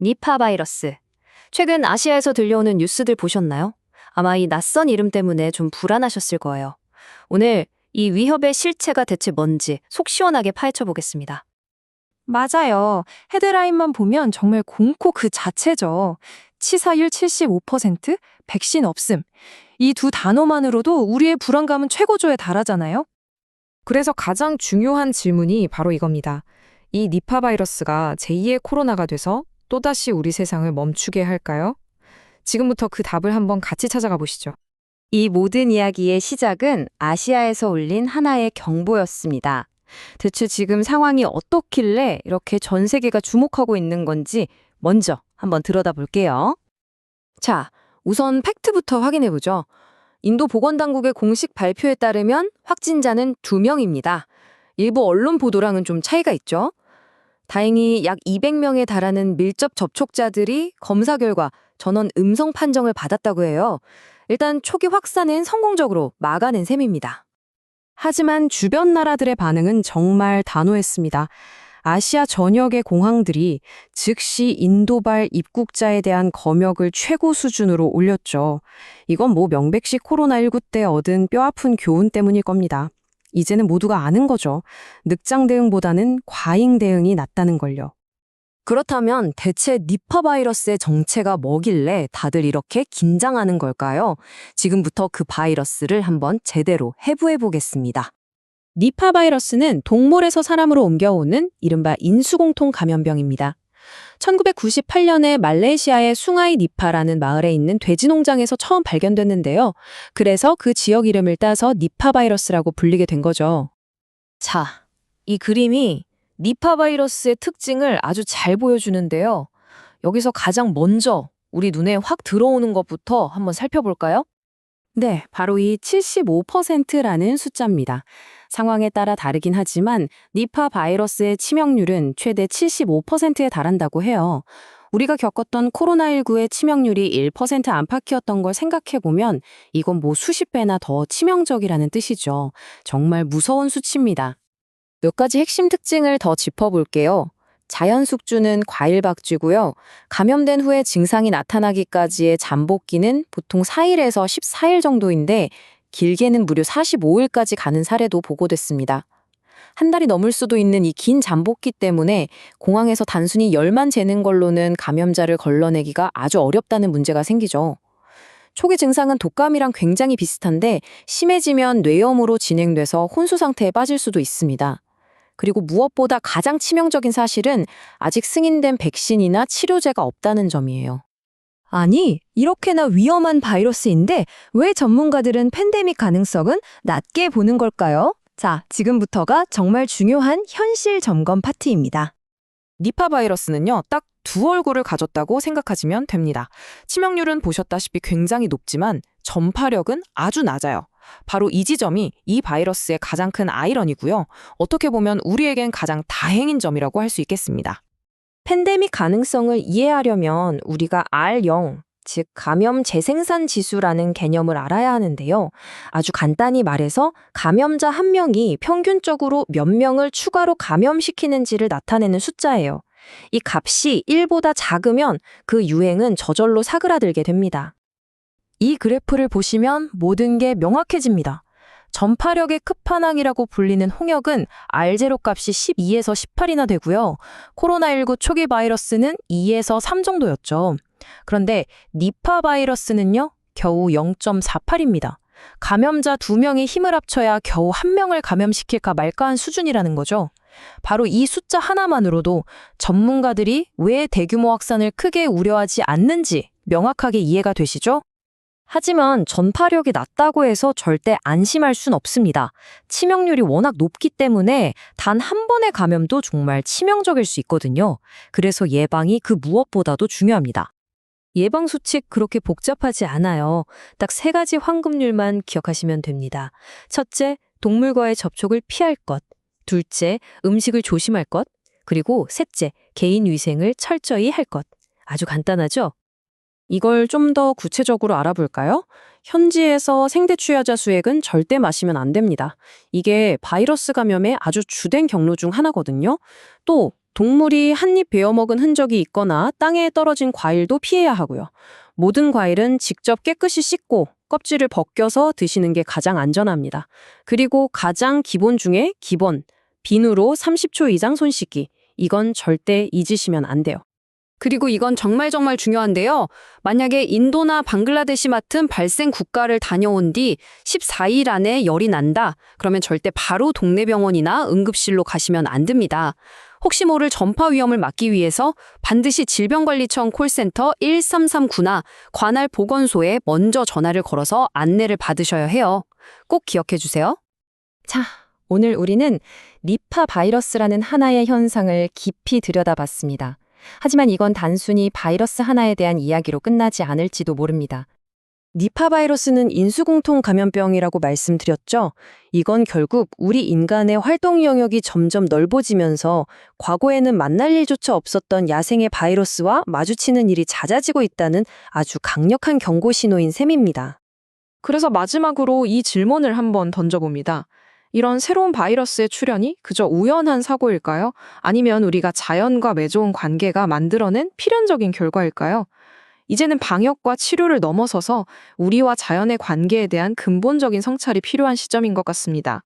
니파 바이러스. 최근 아시아에서 들려오는 뉴스들 보셨나요? 아마 이 낯선 이름 때문에 좀 불안하셨을 거예요. 오늘 이 위협의 실체가 대체 뭔지 속 시원하게 파헤쳐 보겠습니다. 맞아요. 헤드라인만 보면 정말 공포 그 자체죠. 치사율 75%, 백신 없음. 이 두 단어만으로도 우리의 불안감은 최고조에 달하잖아요. 그래서 가장 중요한 질문이 바로 이겁니다. 이 니파 바이러스가 제2의 코로나가 돼서 또다시 우리 세상을 멈추게 할까요? 지금부터 그 답을 한번 같이 찾아가 보시죠. 이 모든 이야기의 시작은 아시아에서 울린 하나의 경보였습니다. 대체 지금 상황이 어떻길래 이렇게 전 세계가 주목하고 있는 건지 먼저 한번 들여다 볼게요. 자, 우선 팩트부터 확인해 보죠. 인도 보건당국의 공식 발표에 따르면 확진자는 2명입니다. 일부 언론 보도랑은 좀 차이가 있죠. 다행히 약 200명에 달하는 밀접 접촉자들이 검사 결과 전원 음성 판정을 받았다고 해요. 일단 초기 확산은 성공적으로 막아낸 셈입니다. 하지만 주변 나라들의 반응은 정말 단호했습니다. 아시아 전역의 공항들이 즉시 인도발 입국자에 대한 검역을 최고 수준으로 올렸죠. 이건 명백시 코로나19 때 얻은 뼈아픈 교훈 때문일 겁니다. 이제는 모두가 아는 거죠. 늑장 대응보다는 과잉 대응이 낫다는 걸요. 그렇다면 대체 니파 바이러스의 정체가 뭐길래 다들 이렇게 긴장하는 걸까요? 지금부터 그 바이러스를 한번 제대로 해부해 보겠습니다. 니파 바이러스는 동물에서 사람으로 옮겨오는 이른바 인수공통 감염병입니다. 1998년에 말레이시아의 숭아이 니파라는 마을에 있는 돼지 농장에서 처음 발견됐는데요. 그래서 그 지역 이름을 따서 니파 바이러스라고 불리게 된 거죠. 자, 이 그림이 니파 바이러스의 특징을 아주 잘 보여주는데요. 여기서 가장 먼저 우리 눈에 확 들어오는 것부터 한번 살펴볼까요? 네, 바로 이 75%라는 숫자입니다. 상황에 따라 다르긴 하지만 니파 바이러스의 치명률은 최대 75%에 달한다고 해요. 우리가 겪었던 코로나19의 치명률이 1% 안팎이었던 걸 생각해보면 이건 수십 배나 더 치명적이라는 뜻이죠. 정말 무서운 수치입니다. 몇 가지 핵심 특징을 더 짚어볼게요. 자연 숙주는 과일 박쥐고요. 감염된 후에 증상이 나타나기까지의 잠복기는 보통 4일에서 14일 정도인데 길게는 무려 45일까지 가는 사례도 보고됐습니다. 한 달이 넘을 수도 있는 이 긴 잠복기 때문에 공항에서 단순히 열만 재는 걸로는 감염자를 걸러내기가 아주 어렵다는 문제가 생기죠. 초기 증상은 독감이랑 굉장히 비슷한데 심해지면 뇌염으로 진행돼서 혼수 상태에 빠질 수도 있습니다. 그리고 무엇보다 가장 치명적인 사실은 아직 승인된 백신이나 치료제가 없다는 점이에요. 아니, 이렇게나 위험한 바이러스인데 왜 전문가들은 팬데믹 가능성은 낮게 보는 걸까요? 자, 지금부터가 정말 중요한 현실 점검 파트입니다. 니파 바이러스는요, 딱 두 얼굴을 가졌다고 생각하시면 됩니다. 치명률은 보셨다시피 굉장히 높지만 전파력은 아주 낮아요. 바로 이 지점이 이 바이러스의 가장 큰 아이러니고요. 어떻게 보면 우리에겐 가장 다행인 점이라고 할 수 있겠습니다. 팬데믹 가능성을 이해하려면 우리가 R0, 즉 감염 재생산 지수라는 개념을 알아야 하는데요. 아주 간단히 말해서 감염자 한 명이 평균적으로 몇 명을 추가로 감염시키는지를 나타내는 숫자예요. 이 값이 1보다 작으면 그 유행은 저절로 사그라들게 됩니다. 이 그래프를 보시면 모든 게 명확해집니다. 전파력의 끝판왕이라고 불리는 홍역은 R0 값이 12에서 18이나 되고요. 코로나19 초기 바이러스는 2에서 3 정도였죠. 그런데 니파 바이러스는요, 겨우 0.48입니다. 감염자 2명이 힘을 합쳐야 겨우 1명을 감염시킬까 말까한 수준이라는 거죠. 바로 이 숫자 하나만으로도 전문가들이 왜 대규모 확산을 크게 우려하지 않는지 명확하게 이해가 되시죠? 하지만 전파력이 낮다고 해서 절대 안심할 순 없습니다. 치명률이 워낙 높기 때문에 단 한 번의 감염도 정말 치명적일 수 있거든요. 그래서 예방이 그 무엇보다도 중요합니다. 예방 수칙 그렇게 복잡하지 않아요. 딱 3가지 황금률만 기억하시면 됩니다. 첫째, 동물과의 접촉을 피할 것. 둘째, 음식을 조심할 것. 그리고 셋째, 개인 위생을 철저히 할 것. 아주 간단하죠? 이걸 좀 더 구체적으로 알아볼까요? 현지에서 생대추야자 수액은 절대 마시면 안 됩니다. 이게 바이러스 감염의 아주 주된 경로 중 하나거든요. 또 동물이 한 입 베어먹은 흔적이 있거나 땅에 떨어진 과일도 피해야 하고요. 모든 과일은 직접 깨끗이 씻고 껍질을 벗겨서 드시는 게 가장 안전합니다. 그리고 가장 기본 중에 기본, 비누로 30초 이상 손 씻기. 이건 절대 잊으시면 안 돼요. 그리고 이건 정말 중요한데요. 만약에 인도나 방글라데시 같은 발생 국가를 다녀온 뒤 14일 안에 열이 난다. 그러면 절대 바로 동네 병원이나 응급실로 가시면 안 됩니다. 혹시 모를 전파 위험을 막기 위해서 반드시 질병관리청 콜센터 1339나 관할 보건소에 먼저 전화를 걸어서 안내를 받으셔야 해요. 꼭 기억해 주세요. 자, 오늘 우리는 니파 바이러스라는 하나의 현상을 깊이 들여다봤습니다. 하지만 이건 단순히 바이러스 하나에 대한 이야기로 끝나지 않을지도 모릅니다. 니파 바이러스는 인수공통 감염병이라고 말씀드렸죠? 이건 결국 우리 인간의 활동 영역이 점점 넓어지면서 과거에는 만날 일조차 없었던 야생의 바이러스와 마주치는 일이 잦아지고 있다는 아주 강력한 경고 신호인 셈입니다. 그래서 마지막으로 이 질문을 한번 던져봅니다. 이런 새로운 바이러스의 출현이 그저 우연한 사고일까요? 아니면 우리가 자연과 맺어온 관계가 만들어낸 필연적인 결과일까요? 이제는 방역과 치료를 넘어서서 우리와 자연의 관계에 대한 근본적인 성찰이 필요한 시점인 것 같습니다.